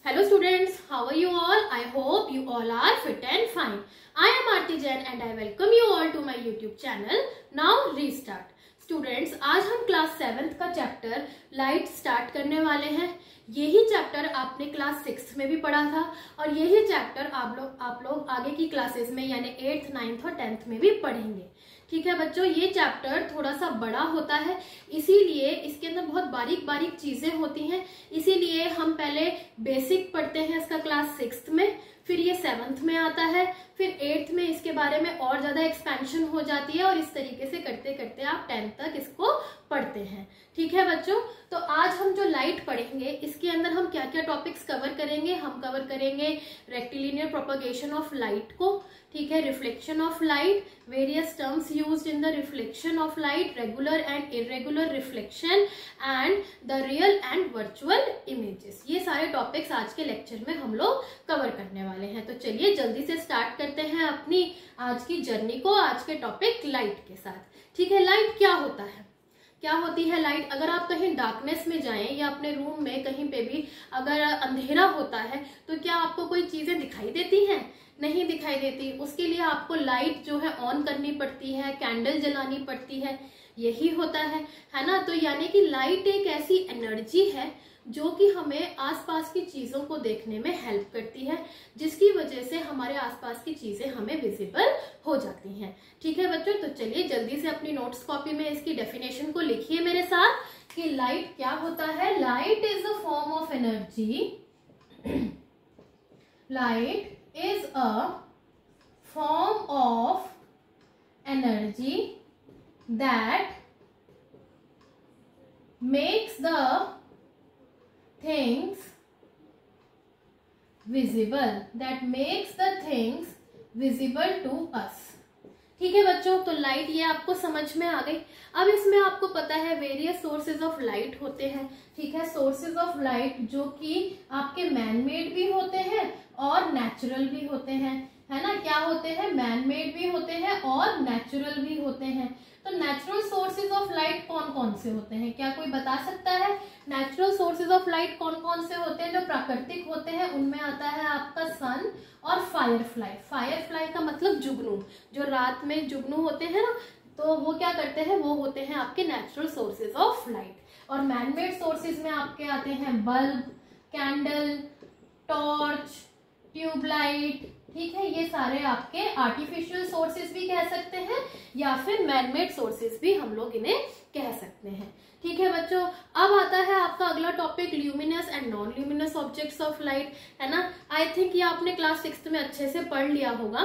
Hello students, how are you all? I hope you all are fit and fine. I am Aarti Jain and I welcome you all to my YouTube channel. Now restart. Students, आज हम class 7th का chapter light start करने वाले हैं। यही chapter आपने class 6th में भी पढ़ा था और यही चैप्टर आप लोग आगे की क्लासेस में यानी 8th, 9th और 10th में भी पढ़ेंगे। ठीक है बच्चों, ये चैप्टर थोड़ा सा बड़ा होता है, इसीलिए इसके अंदर बहुत बारीक बारीक चीजें होती हैं। इसीलिए हम पहले बेसिक पढ़ते हैं इसका क्लास 6th में, फिर ये 7th में आता है, फिर 8th में इसके बारे में और ज्यादा एक्सपेंशन हो जाती है और इस तरीके से करते करते आप 10th तक इसको पढ़ते हैं। ठीक है बच्चों, तो आज हम जो लाइट पढ़ेंगे इसके अंदर हम क्या क्या टॉपिक्स कवर करेंगे। हम कवर करेंगे रेक्टिलिनियर प्रोपगेशन ऑफ लाइट को, ठीक है, reflection of light, various terms used in the reflection of light, regular and irregular reflection and the real and virtual images. ये सारे टॉपिक्स आज के लेक्चर में हम लोग कवर करने वाले हैं। तो चलिए जल्दी से स्टार्ट करते हैं अपनी आज की जर्नी को, आज के टॉपिक लाइट के साथ। ठीक है, लाइट क्या होता है, क्या होती है लाइट? अगर आप कहीं डार्कनेस में जाएं या अपने रूम में कहीं पे भी अगर अंधेरा होता है तो क्या आपको कोई चीजें दिखाई देती हैं? नहीं दिखाई देती। उसके लिए आपको लाइट जो है ऑन करनी पड़ती है, कैंडल जलानी पड़ती है, यही होता है ना। तो यानी कि लाइट एक ऐसी एनर्जी है जो कि हमें आसपास की चीजों को देखने में हेल्प करती है, जिसकी वजह से हमारे आसपास की चीजें हमें विजिबल हो जाती हैं। ठीक है बच्चों, तो चलिए जल्दी से अपनी नोट्स कॉपी में इसकी डेफिनेशन को लिखिए मेरे साथ कि लाइट क्या होता है। Light is a form of energy, light is a form of energy that makes the things visible, that makes the things visible to us। ठीक है बच्चों, तो लाइट ये आपको समझ में आ गई। अब इसमें आपको पता है वेरियस सोर्सेज ऑफ लाइट होते हैं। ठीक है, सोर्सेज ऑफ लाइट जो कि आपके मैन मेड भी होते हैं और नेचुरल भी होते हैं, है ना। क्या होते हैं? मैन मेड भी होते हैं और नेचुरल भी होते हैं। तो नेचुरल सोर्सेज ऑफ लाइट कौन कौन से होते हैं, क्या कोई बता सकता है? नेचुरल सोर्सेज ऑफ लाइट कौन कौन से होते हैं? जो प्राकृतिक होते हैं उनमें आता है आपका सन और फायरफ्लाई। फायरफ्लाई का मतलब जुगनू, जो रात में जुगनू होते हैं ना, तो वो क्या करते हैं, वो होते हैं आपके नेचुरल सोर्सेज ऑफ लाइट। और मैनमेड सोर्सेज में आपके आते हैं बल्ब, कैंडल, टॉर्च, ट्यूबलाइट। ठीक है, ये सारे आपके आर्टिफिशियल सोर्सेज भी कह सकते हैं या फिर मैनमेड सोर्सेज भी हम लोग इन्हें कह सकते हैं। ठीक है बच्चों, अब आता है आपका अगला topic luminous and non luminous objects of light, है ना। आई थिंक ये आपने क्लास 6th में अच्छे से पढ़ लिया होगा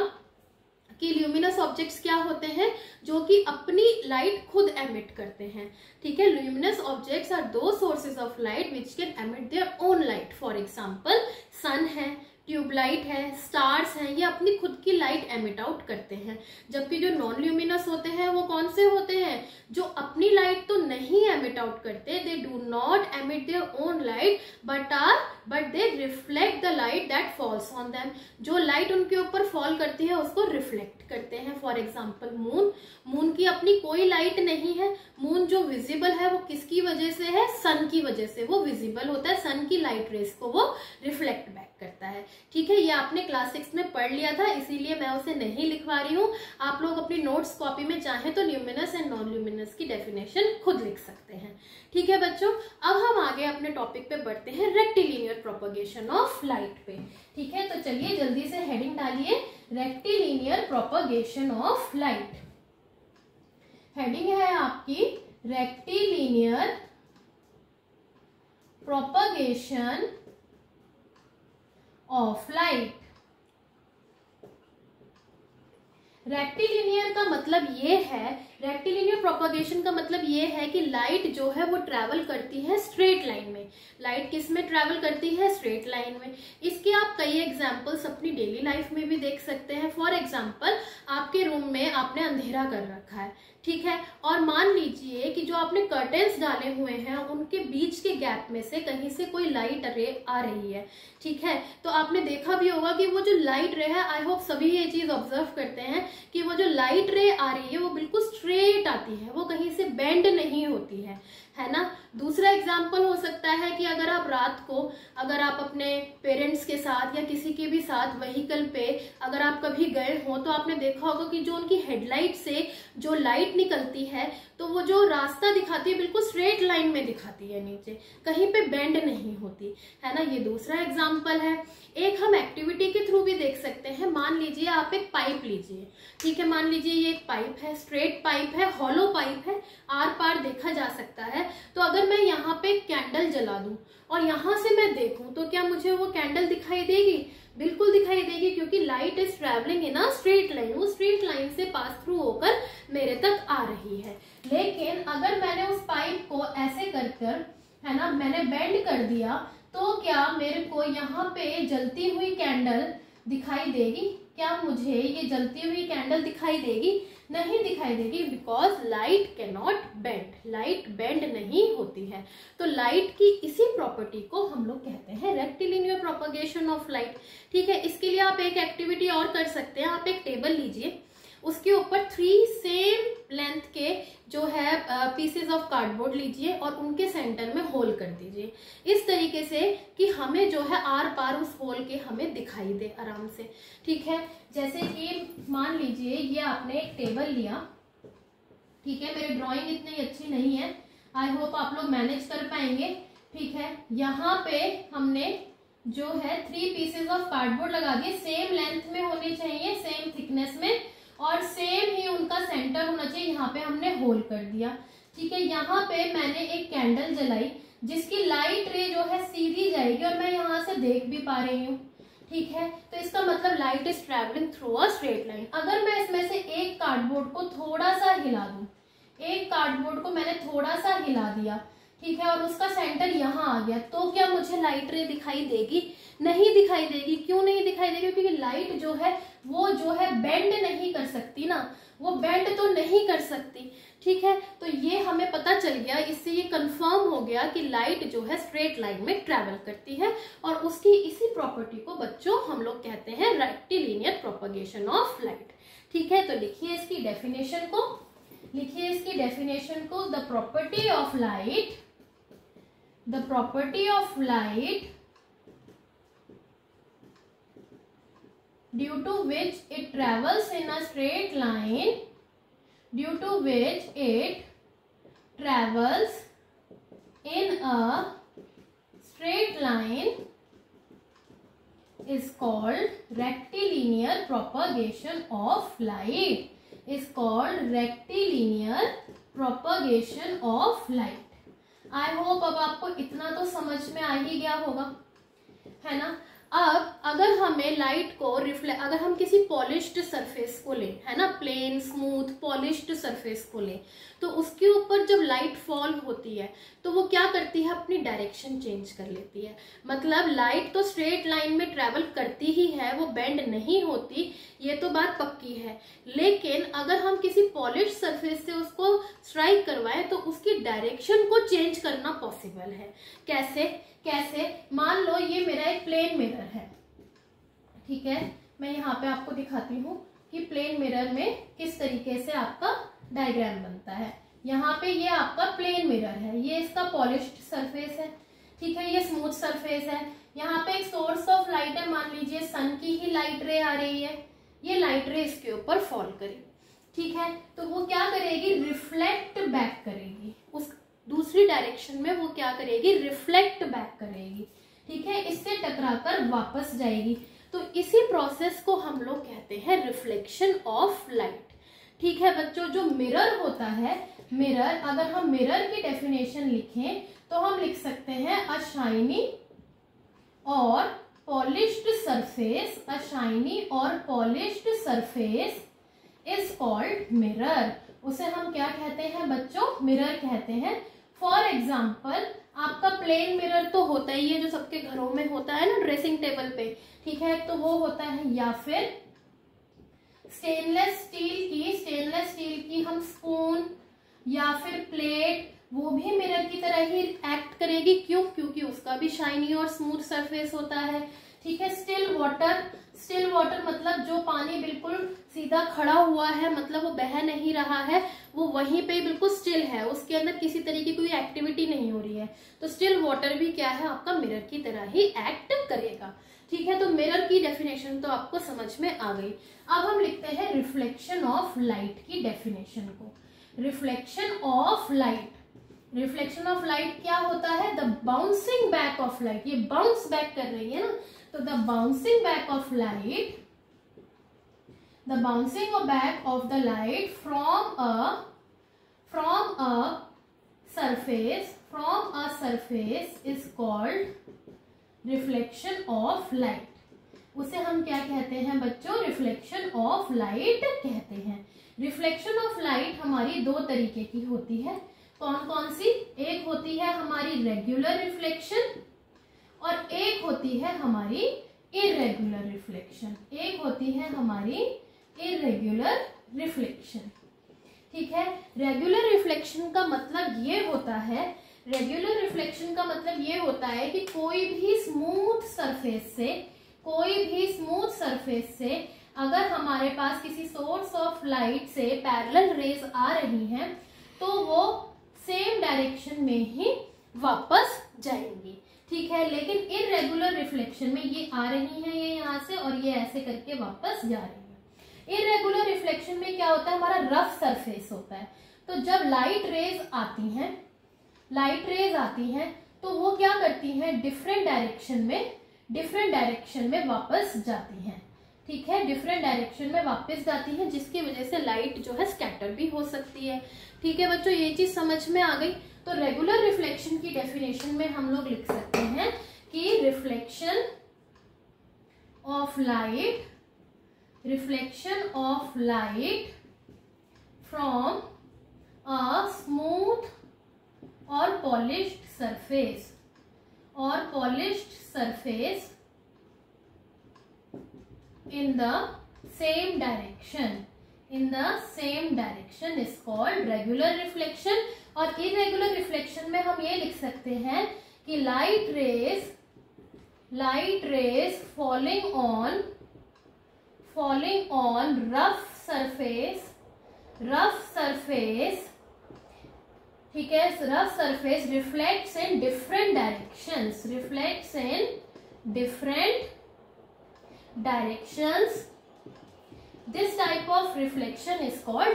कि ल्यूमिनस ऑब्जेक्ट्स क्या होते हैं, जो कि अपनी लाइट खुद एमिट करते हैं। ठीक है, luminous objects are the sources of light which can emit their own light. For example sun है, ट्यूबलाइट है, स्टार्स हैं, ये अपनी खुद की लाइट एमिट आउट करते हैं। जबकि जो नॉन ल्यूमिनस होते हैं वो कौन से होते हैं? जो अपनी लाइट तो नहीं एमिट आउट करते, they do not emit their own light but they reflect the light that falls on them. जो लाइट उनके ऊपर फॉल करती है उसको रिफ्लेक्ट करते हैं। फॉर एग्जाम्पल मून, मून की अपनी कोई लाइट नहीं है। मून जो विजिबल है वो किसकी वजह से है? सन की वजह से वो विजिबल होता है। सन की लाइट रेस को वो रिफ्लेक्ट बैक करता है। ठीक है, ये आपने क्लास 6 में पढ़ लिया था, इसीलिए मैं उसे नहीं लिखवा रही हूँ। आप लोग अपनी नोट्स कॉपी में चाहें तो ल्यूमिनस एंड नॉन ल्यूमिनस की डेफिनेशन खुद लिख सकते हैं। ठीक है बच्चों, अब हम आगे अपने टॉपिक पे बढ़ते हैं, रेक्टिलिनियर प्रोपगेशन ऑफ लाइट पे। ठीक है, तो चलिए जल्दी से हेडिंग डालिए, rectilinear propagation of light. Heading है आपकी rectilinear propagation of light. Rectilinear का मतलब ये है, रेक्टिलिनियर प्रोपगेशन का मतलब ये है कि लाइट जो है वो ट्रैवल करती है स्ट्रेट लाइन में। लाइट किस में ट्रैवल करती है? स्ट्रेट लाइन में। इसके आप कई एग्जांपल्स अपनी डेली लाइफ में भी देख सकते हैं। फॉर एग्जांपल, आपके रूम में आपने अंधेरा कर रखा है, ठीक है, और मान लीजिए कि जो आपने कर्टेन्स डाले हुए हैं उनके बीच के गैप में से कहीं से कोई लाइट रे आ रही है। ठीक है, तो आपने देखा भी होगा कि वो जो लाइट रे है, आई होप सभी ये चीज ऑब्जर्व करते हैं कि वो जो लाइट रे आ रही है वो बिल्कुल स्ट्रेट आती है, वो कहीं से बेंड नहीं होती है। है ना। दूसरा एग्जाम्पल हो सकता है कि अगर आप रात को अगर आप अपने पेरेंट्स के साथ या किसी के भी साथ व्हीकल पे अगर आप कभी गए हो तो आपने देखा होगा कि जो उनकी हेडलाइट से जो लाइट निकलती है तो वो जो रास्ता दिखाती है बिल्कुल स्ट्रेट लाइन में दिखाती है, नीचे कहीं पे बेंड नहीं होती, है ना। ये दूसरा एग्जाम्पल है। एक हम एक्टिविटी के थ्रू भी देख सकते हैं। मान लीजिए आप एक पाइप लीजिए, ठीक है, मान लीजिए ये एक पाइप है, स्ट्रेट पाइप है, हॉलो पाइप है, आर पार देखा जा सकता है। तो अगर मैं यहाँ पे कैंडल जला दूं और यहाँ से मैं देखूं तो क्या मुझे वो कैंडल दिखाई देगी? बिल्कुल दिखाई देगी, क्योंकि light is travelling in a straight line, वो स्ट्रेट लाइन से पास थ्रू होकर मेरे तक आ रही है। लेकिन अगर मैंने उस पाइप को ऐसे कर है ना, मैंने बेंड कर दिया तो क्या मेरे को यहाँ पे जलती हुई कैंडल दिखाई देगी? क्या मुझे ये जलती हुई कैंडल दिखाई देगी? नहीं दिखाई देगी, because light can not bend, light bend नहीं होती है। तो लाइट की इसी प्रॉपर्टी को हम लोग कहते हैं रेक्टिलिनियर प्रोपगेशन ऑफ लाइट। ठीक है, इसके लिए आप एक एक्टिविटी और कर सकते हैं। आप एक टेबल लीजिए, उसके ऊपर 3 सेम लेंथ के जो है पीसेस ऑफ कार्डबोर्ड लीजिए और उनके सेंटर में होल कर दीजिए, इस तरीके से कि हमें जो है आर पार उस होल के हमें दिखाई दे आराम से। ठीक है, जैसे कि मान लीजिए ये आपने एक टेबल लिया, ठीक है, मेरी ड्राइंग इतनी अच्छी नहीं है, आई होप आप लोग मैनेज कर पाएंगे। ठीक है, यहाँ पे हमने जो है 3 पीसेस ऑफ कार्डबोर्ड लगा दिए, सेम लेंथ में होने चाहिए, सेम थिकनेस में, और सेम ही उनका सेंटर होना चाहिए। यहाँ पे हमने होल कर दिया। ठीक है, यहाँ पे मैंने एक कैंडल जलाई जिसकी लाइट रे जो है सीधी जाएगी और मैं यहाँ से देख भी पा रही हूँ। ठीक है, तो इसका मतलब light is travelling through a straight line. अगर मैं इसमें से एक कार्डबोर्ड को थोड़ा सा हिला दूं, एक कार्डबोर्ड को मैंने थोड़ा सा हिला दिया, ठीक है, और उसका सेंटर यहाँ आ गया, तो क्या मुझे लाइट रे दिखाई देगी? नहीं दिखाई देगी। क्यों नहीं दिखाई देगी? क्योंकि लाइट जो है वो जो है बेंड नहीं कर सकती ना, वो बेंड तो नहीं कर सकती। ठीक है, तो ये हमें पता चल गया, इससे ये कंफर्म हो गया कि लाइट जो है स्ट्रेट लाइन में ट्रेवल करती है, और उसकी इसी प्रॉपर्टी को बच्चों हम लोग कहते हैं रेक्टिलिनियर प्रोपगेशन ऑफ लाइट। ठीक है, तो लिखिए इसकी डेफिनेशन को, लिखिए इसकी डेफिनेशन को। The property of light, the property of light due to which it travels in a straight line, due to which it travels in a straight line is called rectilinear propagation of light, is called rectilinear propagation of light. I hope अब आपको इतना तो समझ में आ ही गया होगा, है ना। अब अगर हमें लाइट को रिफ्लेक्ट, अगर हम किसी पॉलिश्ड सरफेस को लें, है ना, प्लेन स्मूथ पॉलिश्ड सरफेस को लें, तो उसके ऊपर जब लाइट फॉल होती है तो वो क्या करती है? अपनी डायरेक्शन चेंज कर लेती है। मतलब लाइट तो स्ट्रेट लाइन में ट्रेवल करती ही है, वो बेंड नहीं होती, ये तो बात पक्की है। लेकिन अगर हम किसी पॉलिश्ड सरफेस से उसको स्ट्राइक करवाएं तो उसकी डायरेक्शन को चेंज करना पॉसिबल है। कैसे? कैसे? मान लो ये मेरा एक प्लेन मिरर है, ठीक है, मैं यहाँ पे आपको दिखाती हूँ कि प्लेन मिरर में किस तरीके से आपका डायग्राम बनता है। यहाँ पे ये आपका प्लेन मिरर है, ये इसका पॉलिश्ड सरफेस है, ठीक है, ये स्मूथ सरफेस है। यहाँ पे एक सोर्स ऑफ लाइट है, मान लीजिए सन की ही लाइट रे आ रही है, ये लाइट रे इसके ऊपर फॉल करेगी, ठीक है, तो वो क्या करेगी? रिफ्लेक्ट बैक करेगी, उस दूसरी डायरेक्शन में वो क्या करेगी? रिफ्लेक्ट बैक करेगी, ठीक है, इससे टकराकर वापस जाएगी। तो इसी प्रोसेस को हम लोग कहते हैं रिफ्लेक्शन ऑफ लाइट। ठीक है बच्चों, जो मिरर होता है, मिरर, अगर हम मिरर की डेफिनेशन लिखें तो हम लिख सकते हैं अ शाइनी और पॉलिश्ड सरफेस, अ शाइनी और polished surface is called mirror. उसे हम क्या कहते हैं बच्चों? मिरर कहते हैं। फॉर एग्जाम्पल, आपका प्लेन मिरर तो होता ही है, जो सबके घरों में होता है ना, ड्रेसिंग टेबल पे, ठीक है, तो वो होता है। या फिर स्टेनलेस स्टील की हम स्पून या फिर प्लेट, वो भी मिरर की तरह ही एक्ट करेगी। क्यों? क्योंकि उसका भी शाइनी और स्मूथ सरफेस होता है। ठीक है। स्टिल वाटर मतलब जो पानी बिल्कुल सीधा खड़ा हुआ है, मतलब वो बह नहीं रहा है, वो वहीं पे बिल्कुल स्टिल है, उसके अंदर किसी तरीके की कोई एक्टिविटी नहीं हो रही है, तो स्टिल वाटर भी क्या है, आपका मिरर की तरह ही एक्ट करेगा। ठीक है, तो मिरर की डेफिनेशन तो आपको समझ में आ गई। अब हम लिखते हैं रिफ्लेक्शन ऑफ लाइट की डेफिनेशन को। रिफ्लेक्शन ऑफ लाइट क्या होता है, the bouncing back of light, ये बाउंस बैक कर रही है ना, तो the bouncing back of light, the bouncing back of the light from a surface is called reflection of light। उसे हम क्या कहते हैं बच्चों, रिफ्लेक्शन ऑफ लाइट कहते हैं। रिफ्लेक्शन ऑफ लाइट हमारी दो तरीके की होती है, कौन कौन सी, एक होती है हमारी रेगुलर रिफ्लेक्शन और एक होती है हमारी इरेगुलर रिफ्लेक्शन, एक होती है हमारी इरेगुलर रिफ्लेक्शन। ठीक है, रेगुलर रिफ्लेक्शन का मतलब ये होता है, रेगुलर रिफ्लेक्शन का मतलब ये होता है कि कोई भी स्मूथ सरफेस से अगर हमारे पास किसी सोर्स ऑफ लाइट से पैरेलल रेज आ रही हैं तो वो सेम डायरेक्शन में ही वापस जाएंगी। ठीक है, लेकिन इरेगुलर रिफ्लेक्शन में ये आ रही हैं, ये यहाँ से और ये ऐसे करके वापस जा रही है। इरेगुलर रिफ्लेक्शन में क्या होता है, हमारा रफ सरफेस होता है, तो जब लाइट रेज आती हैं तो वो क्या करती हैं, डिफरेंट डायरेक्शन में वापस जाती हैं। ठीक है, डिफरेंट डायरेक्शन में वापस जाती हैं, जिसकी वजह से लाइट जो है स्कैटर भी हो सकती है। ठीक है बच्चों, ये चीज समझ में आ गई। तो रेगुलर रिफ्लेक्शन की डेफिनेशन में हम लोग लिख सकते हैं कि reflection of light from a smooth और polished surface in the same direction is called regular reflection। और irregular reflection में हम ये लिख सकते हैं कि light rays falling on rough surface, ठीक है, rough surface reflects in different directions। This type of reflection is called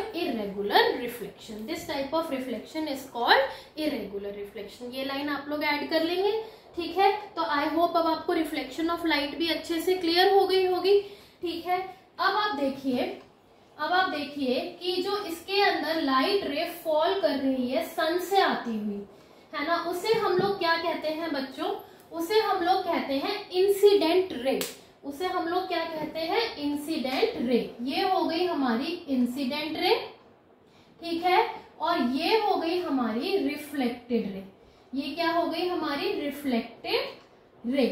irregular reflection। ये लाइन आप लोग ऐड कर लेंगे। ठीक है, तो आई होप अब आपको रिफ्लेक्शन ऑफ लाइट भी अच्छे से क्लियर हो गई होगी। ठीक है, अब आप देखिए कि जो इसके अंदर लाइट रे फॉल कर रही है सन से आती हुई, है ना, उसे हम लोग क्या कहते हैं बच्चों, उसे हम लोग कहते हैं इंसिडेंट रे। Incident ray. ये हो गई हमारी इंसिडेंट रे। ठीक है, और ये हो गई हमारी रिफ्लेक्टेड रे। ये क्या हो गई हमारी रिफ्लेक्टेड रे।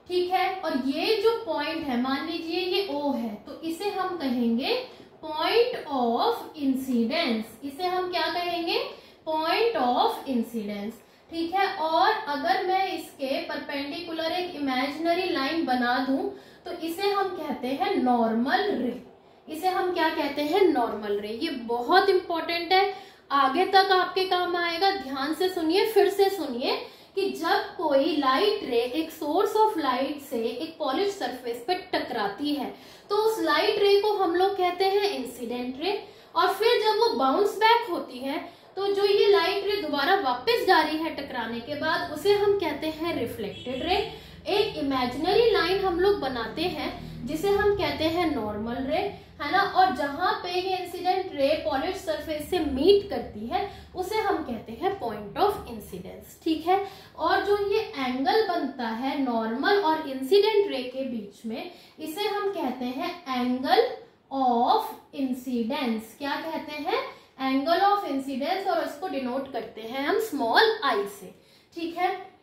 ठीक है, और ये जो पॉइंट है, मान लीजिए ये O है, तो इसे हम कहेंगे पॉइंट ऑफ इंसिडेंस। इसे हम क्या कहेंगे, पॉइंट ऑफ इंसिडेंस। ठीक है, और अगर मैं इसके परपेंडिकुलर एक इमेजिनरी लाइन बना दूं तो इसे हम कहते हैं नॉर्मल रे। इसे हम क्या कहते हैं, नॉर्मल रे। ये बहुत इंपॉर्टेंट है, आगे तक आपके काम आएगा। ध्यान से सुनिए, फिर से सुनिए कि जब कोई लाइट रे एक सोर्स ऑफ लाइट से एक पॉलिश सरफेस पे टकराती है तो उस लाइट रे को हम लोग कहते हैं इंसिडेंट रे। और फिर जब वो बाउंस बैक होती है तो जो ये लाइट रे दोबारा वापस जा रही है टकराने के बाद, उसे हम कहते हैं रिफ्लेक्टेड रे। एक इमेजिनरी लाइन हम लोग बनाते हैं जिसे हम कहते हैं नॉर्मल रे, है ना, और जहां पे ये इंसिडेंट रे पॉलिश सरफेस से मीट करती है उसे हम कहते हैं पॉइंट ऑफ इंसिडेंस। ठीक है, और जो ये एंगल बनता है नॉर्मल और इंसिडेंट रे के बीच में, इसे हम कहते हैं एंगल ऑफ इंसिडेंस। क्या कहते हैं, एंगल ऑफ इंसिडेंस, और इसको डिनोट करते हैं हम स्मॉल आई से। ठीक है,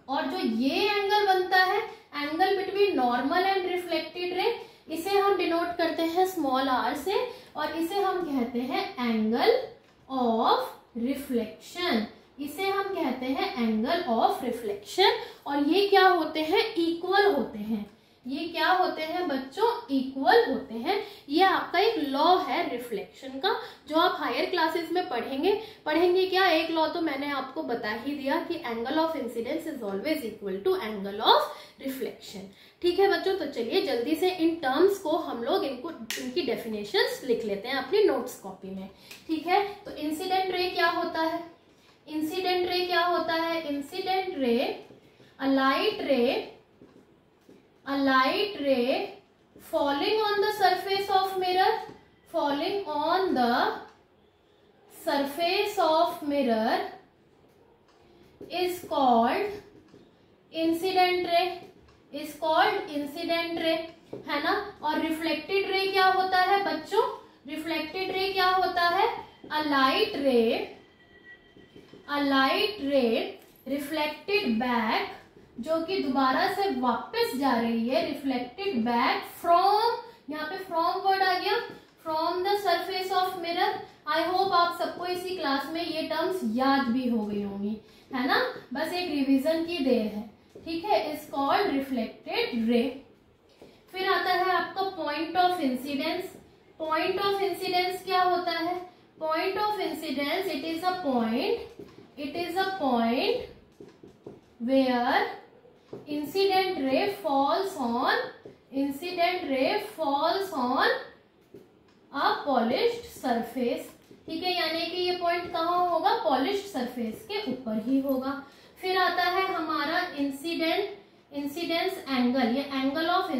और जो ये एंगल बनता है, angle between normal and reflected ray, इसे हम डिनोट करते हैं स्मॉल आर से, और इसे हम कहते हैं एंगल ऑफ रिफ्लेक्शन। इसे हम कहते हैं एंगल ऑफ रिफ्लेक्शन। और ये क्या होते हैं, इक्वल होते हैं। ये क्या होते हैं बच्चों, इक्वल होते हैं। ये आपका एक लॉ है रिफ्लेक्शन का, जो आप हायर क्लासेस में पढ़ेंगे क्या, एक लॉ तो मैंने आपको बता ही दिया कि angle of incidence is always equal to angle of reflection. ठीक है बच्चों, तो चलिए जल्दी से इन टर्म्स को हम लोग इनकी डेफिनेशंस लिख लेते हैं अपनी नोट्स कॉपी में। ठीक है, तो इंसिडेंट रे क्या होता है, इंसिडेंट रे क्या होता है, incident ray a light ray falling on the surface of mirror, falling on the surface of mirror is called incident ray, is called incident ray, है ना। और रिफ्लेक्टेड रे क्या होता है बच्चों, रिफ्लेक्टेड रे क्या होता है, a light ray reflected back, जो कि दोबारा से वापस जा रही है, रिफ्लेक्टेड बैक फ्रॉम, यहाँ पे फ्रॉम वर्ड आ गया, from the surface of mirror. I hope आप सबको इसी क्लास में ये टर्म्स याद भी हो गई होंगी, है ना, बस एक रिवीजन की देर है। ठीक है, इज कॉल्ड रिफ्लेक्टेड रे। फिर आता है आपका point of incidence. Point of incidence क्या होता है, point of incidence it is a point where incident ray falls on a polished surface। ठीक है, यानी कि ये पॉइंट कहाँ होगा, पॉलिश्ड सरफेस के ऊपर ही होगा। फिर आता है हमारा इंसिडेंस एंगल, ये एंगल ऑफ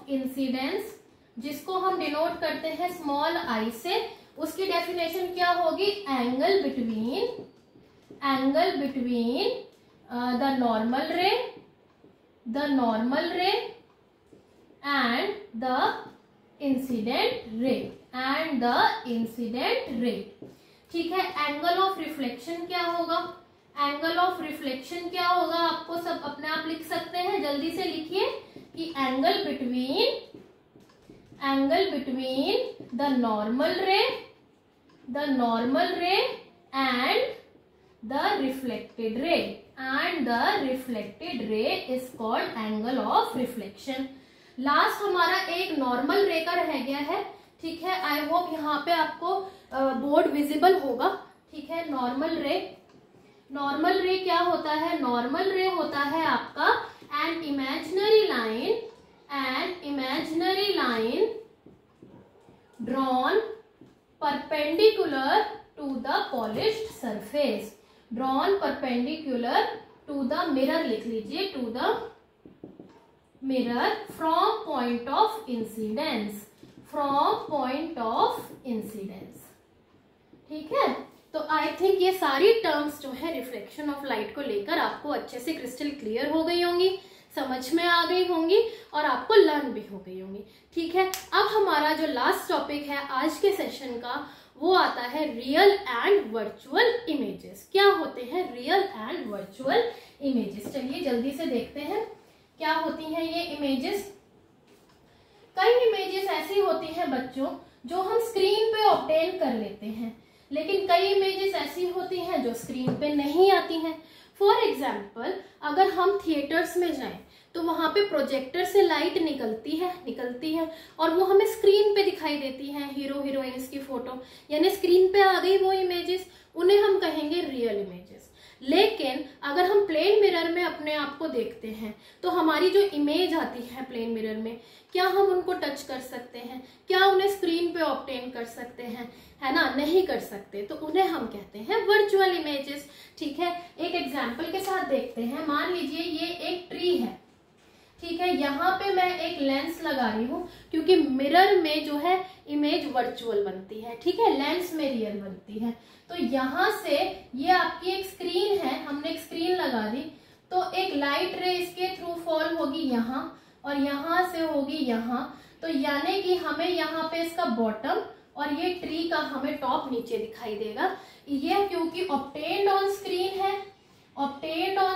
इंसिडेंस जिसको हम डिनोट करते हैं स्मॉल आई से, उसकी डेफिनेशन क्या होगी, angle between the normal ray and the incident ray। ठीक है, एंगल ऑफ रिफ्लेक्शन क्या होगा, एंगल ऑफ रिफ्लेक्शन क्या होगा, आपको सब अपने आप लिख सकते हैं, जल्दी से लिखिए कि एंगल बिटवीन द नॉर्मल रे and the reflected ray is called angle of reflection। Last हमारा एक नॉर्मल रे का रह गया है। ठीक है, आई होप यहाँ पे आपको बोर्ड विजिबल होगा। ठीक है, नॉर्मल रे क्या होता है, नॉर्मल रे होता है आपका an imaginary line drawn perpendicular to the polished surface, drawn perpendicular to the mirror, लिख लीजिए, to the mirror from point of incidence। ठीक है, तो आई थिंक ये सारी टर्म्स जो है रिफ्लेक्शन ऑफ लाइट को लेकर आपको अच्छे से क्रिस्टल क्लियर हो गई होंगी, समझ में आ गई होंगी और आपको लर्न भी हो गई होंगी। ठीक है, अब हमारा जो लास्ट टॉपिक है आज के सेशन का, वो आता है रियल एंड वर्चुअल इमेजेस। क्या होते हैं रियल एंड वर्चुअल इमेजेस, चलिए जल्दी से देखते हैं क्या होती हैं ये इमेजेस। कई इमेजेस ऐसी होती हैं बच्चों जो हम स्क्रीन पे ऑब्टेन कर लेते हैं, लेकिन कई इमेजेस ऐसी होती हैं जो स्क्रीन पे नहीं आती हैं। फॉर एग्जाम्पल, अगर हम थिएटर्स में जाएं तो वहां पे प्रोजेक्टर से लाइट निकलती है और वो हमें स्क्रीन पे दिखाई देती है, हीरो हीरोइंस की फोटो, यानी स्क्रीन पे आ गई वो इमेजेस, उन्हें हम कहेंगे रियल इमेजेस। लेकिन अगर हम प्लेन मिरर में अपने आप को देखते हैं तो हमारी जो इमेज आती है प्लेन मिरर में, क्या हम उनको टच कर सकते हैं, क्या उन्हें स्क्रीन पे ऑब्टेन कर सकते हैं, है ना, नहीं कर सकते, तो उन्हें हम कहते हैं वर्चुअल इमेजेस। ठीक है, एक एग्जाम्पल के साथ देखते हैं। मान लीजिए ये एक ट्री है। ठीक है, यहाँ पे मैं एक लेंस लगा रही हूँ क्योंकि मिरर में जो है इमेज वर्चुअल बनती है। ठीक है, लेंस में रियल बनती है। तो यहाँ से ये आपकी एक स्क्रीन है, हमने एक स्क्रीन लगा दी, तो एक लाइट रे इसके थ्रू फॉल होगी यहाँ और यहाँ से होगी यहाँ। तो यानी कि हमें यहाँ पे इसका बॉटम और ये ट्री का हमें टॉप नीचे दिखाई देगा। ये क्योंकि ऑब्टेन्ड ऑन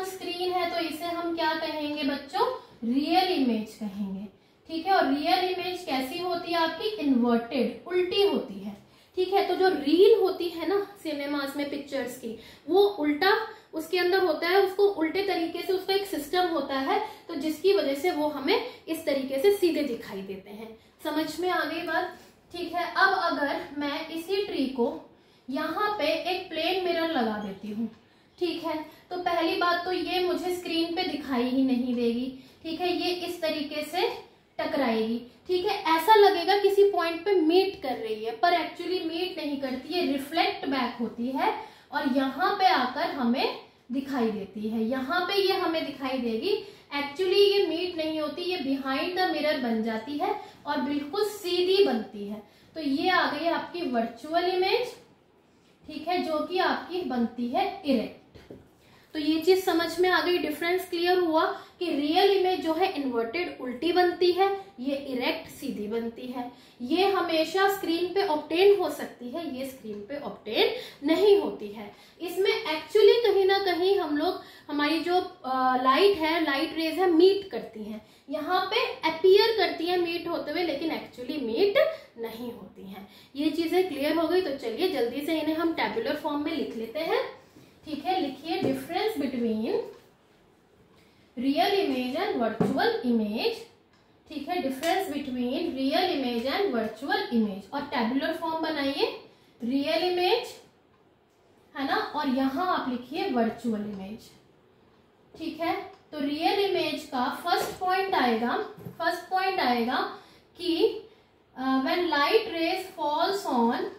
स्क्रीन है, तो इसे हम क्या कहेंगे बच्चों, रियल इमेज कहेंगे। ठीक है, और रियल इमेज कैसी होती है आपकी, इन्वर्टेड, उल्टी होती है। ठीक है, तो जो रील होती है ना सिनेमास में पिक्चर्स की, वो उल्टा उसके अंदर होता है, उसको उल्टे तरीके से उसका एक सिस्टम होता है, तो जिसकी वजह से वो हमें इस तरीके से सीधे दिखाई देते हैं। समझ में आ गई बात? ठीक है, अब अगर मैं इसी ट्री को यहाँ पे एक प्लेन मिरर लगा देती हूँ, ठीक है, तो पहली बात तो ये मुझे स्क्रीन पे दिखाई ही नहीं देगी, ठीक है, ये इस तरीके से टकराएगी, ठीक है, ऐसा लगेगा किसी पॉइंट पे मीट कर रही है, पर एक्चुअली मीट नहीं करती है, रिफ्लेक्ट बैक होती है और यहाँ पे आकर हमें दिखाई देती है। यहाँ पे ये हमें दिखाई देगी, एक्चुअली ये मीट नहीं होती, ये बिहाइंड द मिरर बन जाती है और बिल्कुल सीधी बनती है। तो ये आ गई आपकी वर्चुअल इमेज, ठीक है, जो कि आपकी बनती है इरेक्ट। तो ये चीज समझ में आ गई, डिफरेंस क्लियर हुआ कि रियल इमेज जो है इन्वर्टेड उल्टी बनती है, ये इरेक्ट सीधी बनती है। ये हमेशा स्क्रीन पे ऑब्टेन हो सकती है, ये स्क्रीन पे ऑब्टेन नहीं होती है। इसमें एक्चुअली कहीं ना कहीं हम लोग, हमारी जो लाइट है, लाइट रेज है, मीट करती हैं, यहाँ पे अपीयर करती है मीट होते हुए, लेकिन एक्चुअली मीट नहीं होती हैं। ये चीजें क्लियर हो गई, तो चलिए जल्दी से इन्हें हम टेबुलर फॉर्म में लिख लेते हैं, ठीक है। लिखिए difference between real image and virtual image, ठीक है, difference between real image and virtual image, और टेबुलर फॉर्म बनाइए, रियल इमेज है ना, और यहां आप लिखिए वर्चुअल इमेज, ठीक है। तो रियल इमेज का फर्स्ट पॉइंट आएगा कि when light rays falls on,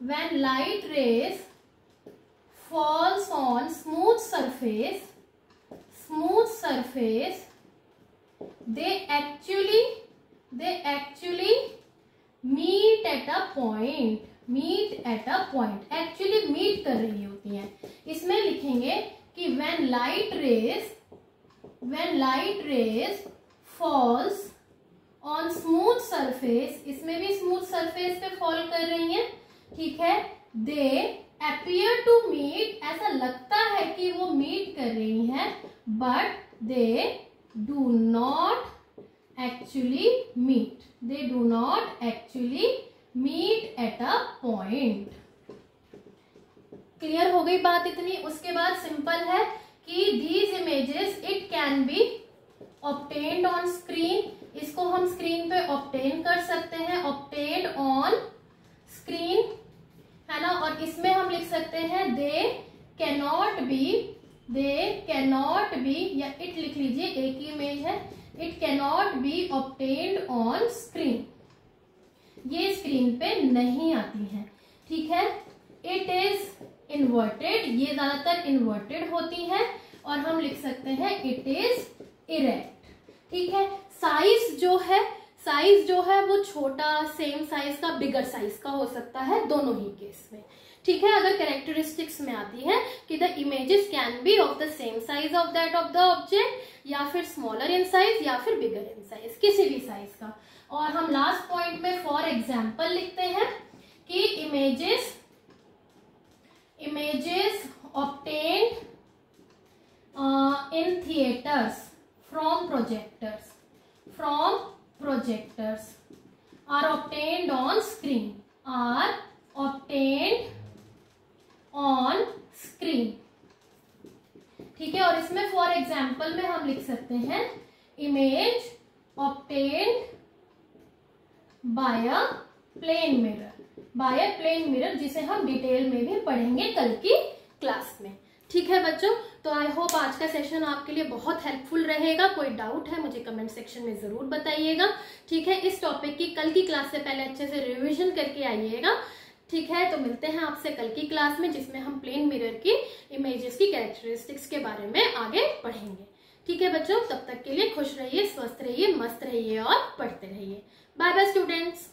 when light rays falls on smooth surface, they actually meet at a point, actually meet कर रही होती हैं। इसमें लिखेंगे कि when light rays falls on smooth surface, इसमें भी smooth surface पे fall कर रही हैं, ठीक है, they appear to meet, ऐसा लगता है कि वो मीट कर रही हैं, but they do not actually meet at a point। Clear हो गई बात इतनी? उसके बाद सिंपल है कि these images it can be obtained on screen, इसको हम स्क्रीन पे ऑब्टेन कर सकते हैं, obtained on screen, है ना। और इसमें हम लिख सकते हैं दे कैनॉट बी, या इट लिख लीजिए, एक ही इमेज है, it cannot be obtained on screen, ये स्क्रीन पे नहीं आती है, ठीक है। इट इज इन्वर्टेड, ये ज्यादातर इन्वर्टेड होती है, और हम लिख सकते हैं इट इज इरेक्ट, ठीक है। साइज जो है वो छोटा, सेम साइज का, बिगर साइज का हो सकता है, दोनों ही केस में, ठीक है। अगर कैरेक्टरिस्टिक्स में आती है कि the images can be of the same size of that of the object, या फिर स्मॉलर इन साइज, या फिर बिगर इन साइज, किसी भी साइज का। और हम लास्ट पॉइंट में फॉर एग्जाम्पल लिखते हैं कि images obtained in theatres from projectors are obtained on screen, ठीक है। और इसमें फॉर एग्जाम्पल में हम लिख सकते हैं image obtained by a plane mirror, जिसे हम डिटेल में भी पढ़ेंगे कल की क्लास में, ठीक है बच्चों। तो आई होप आज का सेशन आपके लिए बहुत हेल्पफुल रहेगा। कोई डाउट है मुझे कमेंट सेक्शन में जरूर बताइएगा, ठीक है। इस टॉपिक की कल की क्लास से पहले अच्छे से रिवीजन करके आइएगा, ठीक है। तो मिलते हैं आपसे कल की क्लास में, जिसमें हम प्लेन मिरर की इमेजेस की कैरेक्टरिस्टिक्स के बारे में आगे पढ़ेंगे, ठीक है बच्चों। तब तक के लिए खुश रहिए, स्वस्थ रहिए, मस्त रहिए और पढ़ते रहिए। Bye bye students.